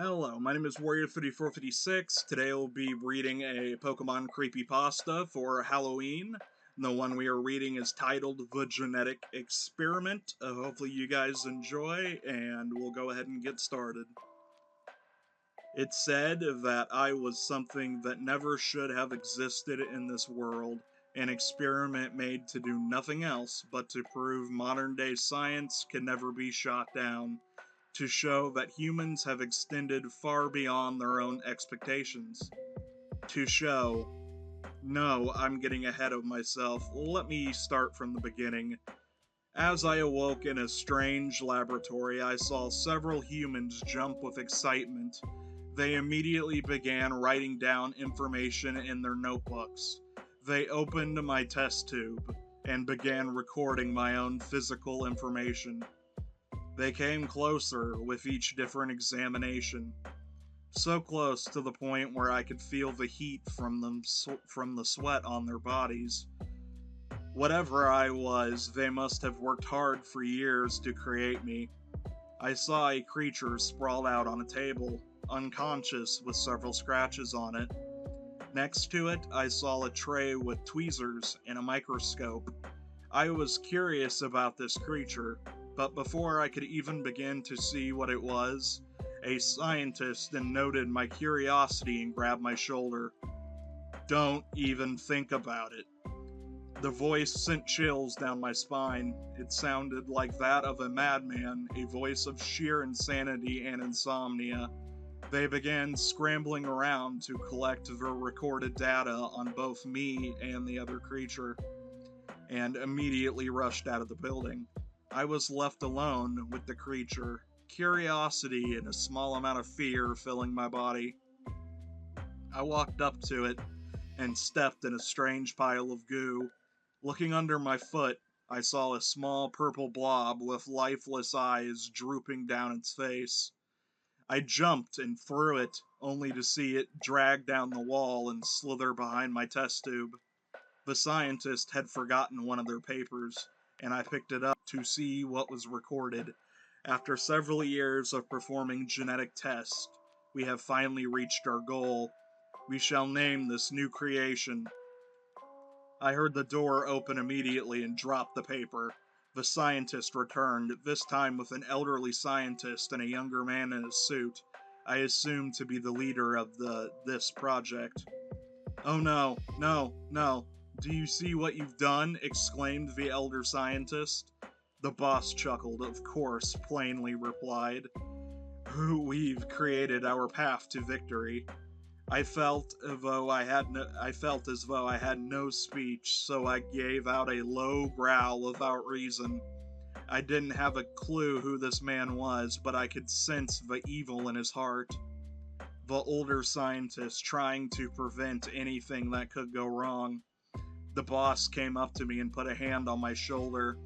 Hello, my name is Warrior3456. Today I'll be reading a Pokemon Creepypasta for Halloween. The one we are reading is titled The Genetic Experiment. Hopefully you guys enjoy, and we'll go ahead and get started. It said that I was something that never should have existed in this world, an experiment made to do nothing else but to prove modern day science can never be shot down, to show that humans have extended far beyond their own expectations. To show, no, I'm getting ahead of myself. Let me start from the beginning. As I awoke in a strange laboratory, I saw several humans jump with excitement. They immediately began writing down information in their notebooks. They opened my test tube and began recording my own physical information. They came closer with each different examination, so close to the point where I could feel the heat from the sweat on their bodies. Whatever I was, they must have worked hard for years to create me. I saw a creature sprawled out on a table, unconscious with several scratches on it. Next to it, I saw a tray with tweezers and a microscope. I was curious about this creature, but before I could even begin to see what it was, a scientist noted my curiosity and grabbed my shoulder. "Don't even think about it." The voice sent chills down my spine. It sounded like that of a madman, a voice of sheer insanity and insomnia. They began scrambling around to collect the recorded data on both me and the other creature, and immediately rushed out of the building. I was left alone with the creature, curiosity and a small amount of fear filling my body. I walked up to it and stepped in a strange pile of goo. Looking under my foot, I saw a small purple blob with lifeless eyes drooping down its face. I jumped and threw it, only to see it drag down the wall and slither behind my test tube. The scientist had forgotten one of their papers, and I picked it up to see what was recorded. After several years of performing genetic tests, we have finally reached our goal. We shall name this new creation. I heard the door open immediately and dropped the paper. The scientist returned, this time with an elderly scientist and a younger man in a suit, I assumed to be the leader of this project. "Oh no, no, no. Do you see what you've done?" exclaimed the elder scientist. The boss chuckled, of course, plainly replied, "We've created our path to victory." I felt as though I had no speech, so I gave out a low growl without reason. I didn't have a clue who this man was, but I could sense the evil in his heart. The older scientist trying to prevent anything that could go wrong. The boss came up to me and put a hand on my shoulder.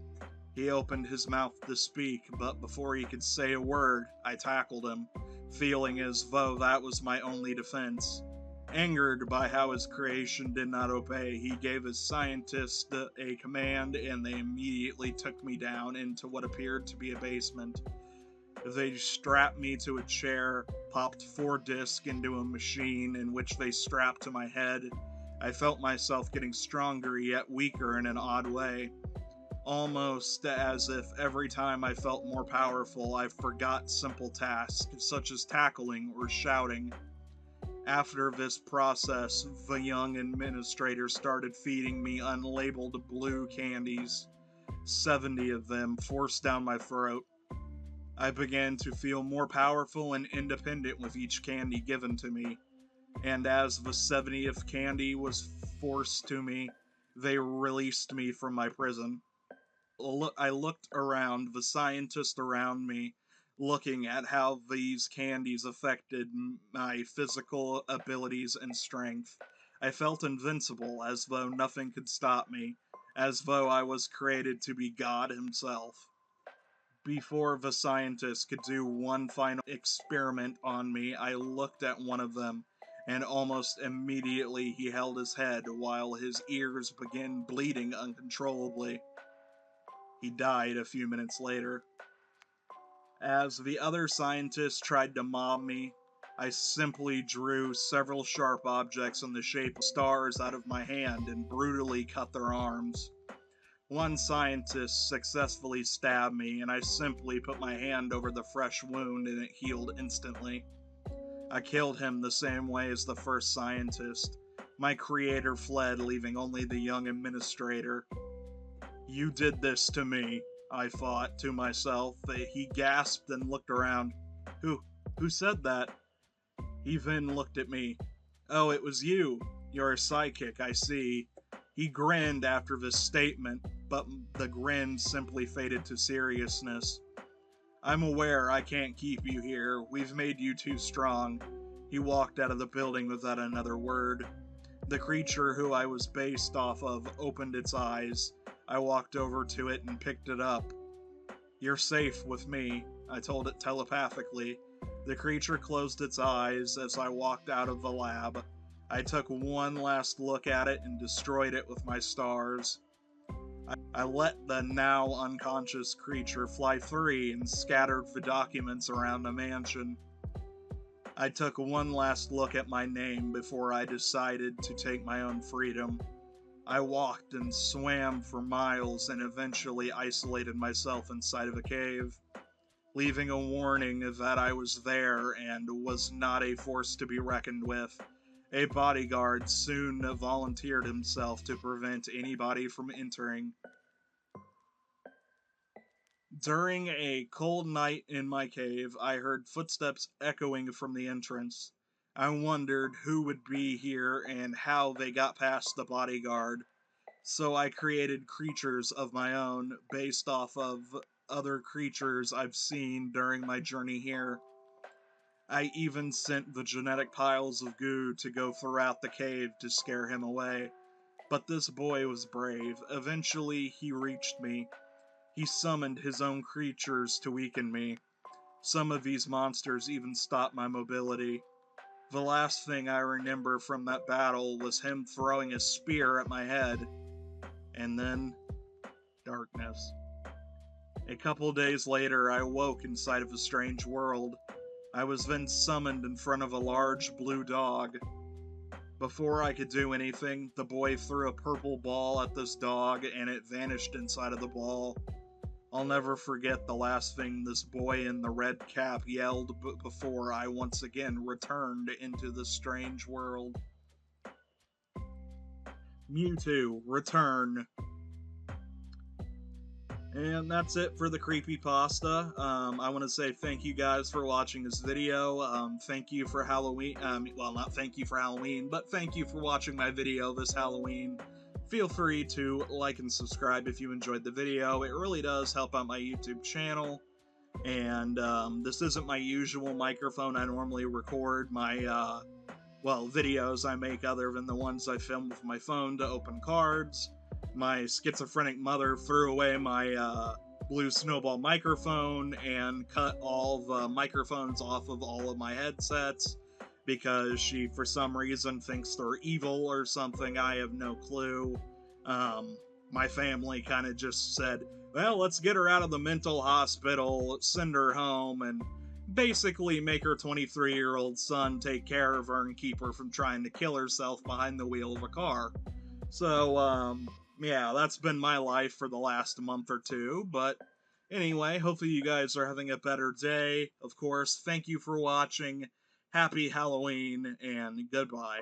He opened his mouth to speak, but before he could say a word, I tackled him, feeling as though that was my only defense. Angered by how his creation did not obey, he gave his scientist a command and they immediately took me down into what appeared to be a basement. They strapped me to a chair, popped 4 discs into a machine in which they strapped to my head. I felt myself getting stronger yet weaker in an odd way. Almost as if every time I felt more powerful, I forgot simple tasks, such as tackling or shouting. After this process, the young administrator started feeding me unlabeled blue candies, 70 of them forced down my throat. I began to feel more powerful and independent with each candy given to me, and as the 70th candy was forced to me, they released me from my prison. I looked around, the scientists around me, looking at how these candies affected my physical abilities and strength. I felt invincible, as though nothing could stop me, as though I was created to be God himself. Before the scientist could do one final experiment on me, I looked at one of them, and almost immediately he held his head while his ears began bleeding uncontrollably. He died a few minutes later. As the other scientists tried to mob me, I simply drew several sharp objects in the shape of stars out of my hand and brutally cut their arms. One scientist successfully stabbed me, and I simply put my hand over the fresh wound and it healed instantly. I killed him the same way as the first scientist. My creator fled, leaving only the young administrator. "You did this to me," I thought to myself. He gasped and looked around. Who, who said that? He then looked at me. "Oh, it was you. You're a psychic, I see." He grinned after this statement, but the grin simply faded to seriousness. "I'm aware I can't keep you here. We've made you too strong." He walked out of the building without another word. The creature who I was based off of opened its eyes. I walked over to it and picked it up. "You're safe with me," I told it telepathically. The creature closed its eyes as I walked out of the lab. I took one last look at it and destroyed it with my stars. I let the now unconscious creature fly free and scattered the documents around the mansion. I took one last look at my name before I decided to take my own freedom. I walked and swam for miles and eventually isolated myself inside of a cave, leaving a warning that I was there and was not a force to be reckoned with. A bodyguard soon volunteered himself to prevent anybody from entering. During a cold night in my cave, I heard footsteps echoing from the entrance. I wondered who would be here and how they got past the bodyguard. So I created creatures of my own based off of other creatures I've seen during my journey here. I even sent the genetic piles of goo to go throughout the cave to scare him away. But this boy was brave. Eventually, he reached me. He summoned his own creatures to weaken me. Some of these monsters even stopped my mobility. The last thing I remember from that battle was him throwing a spear at my head. And then, darkness. A couple days later, I awoke inside of a strange world. I was then summoned in front of a large blue dog. Before I could do anything, the boy threw a purple ball at this dog and it vanished inside of the ball. I'll never forget the last thing this boy in the red cap yelled before I once again returned into the strange world. Mewtwo, return. And that's it for the Creepypasta. I want to say thank you guys for watching this video. Thank you for Halloween. Well, not thank you for Halloween, but thank you for watching my video this Halloween. Feel free to like and subscribe if you enjoyed the video. It really does help out my YouTube channel. And this isn't my usual microphone. I normally record my, videos I make other than the ones I film with my phone to open cards. My schizophrenic mother threw away my blue snowball microphone and cut all the microphones off of all of my headsets because she, for some reason, thinks they're evil or something. I have no clue. My family kind of just said, well, let's get her out of the mental hospital, send her home, and basically make her 23-year-old son take care of her and keep her from trying to kill herself behind the wheel of a car. So, yeah, that's been my life for the last month or two, but anyway, hopefully you guys are having a better day. Of course, thank you for watching, happy Halloween, and goodbye.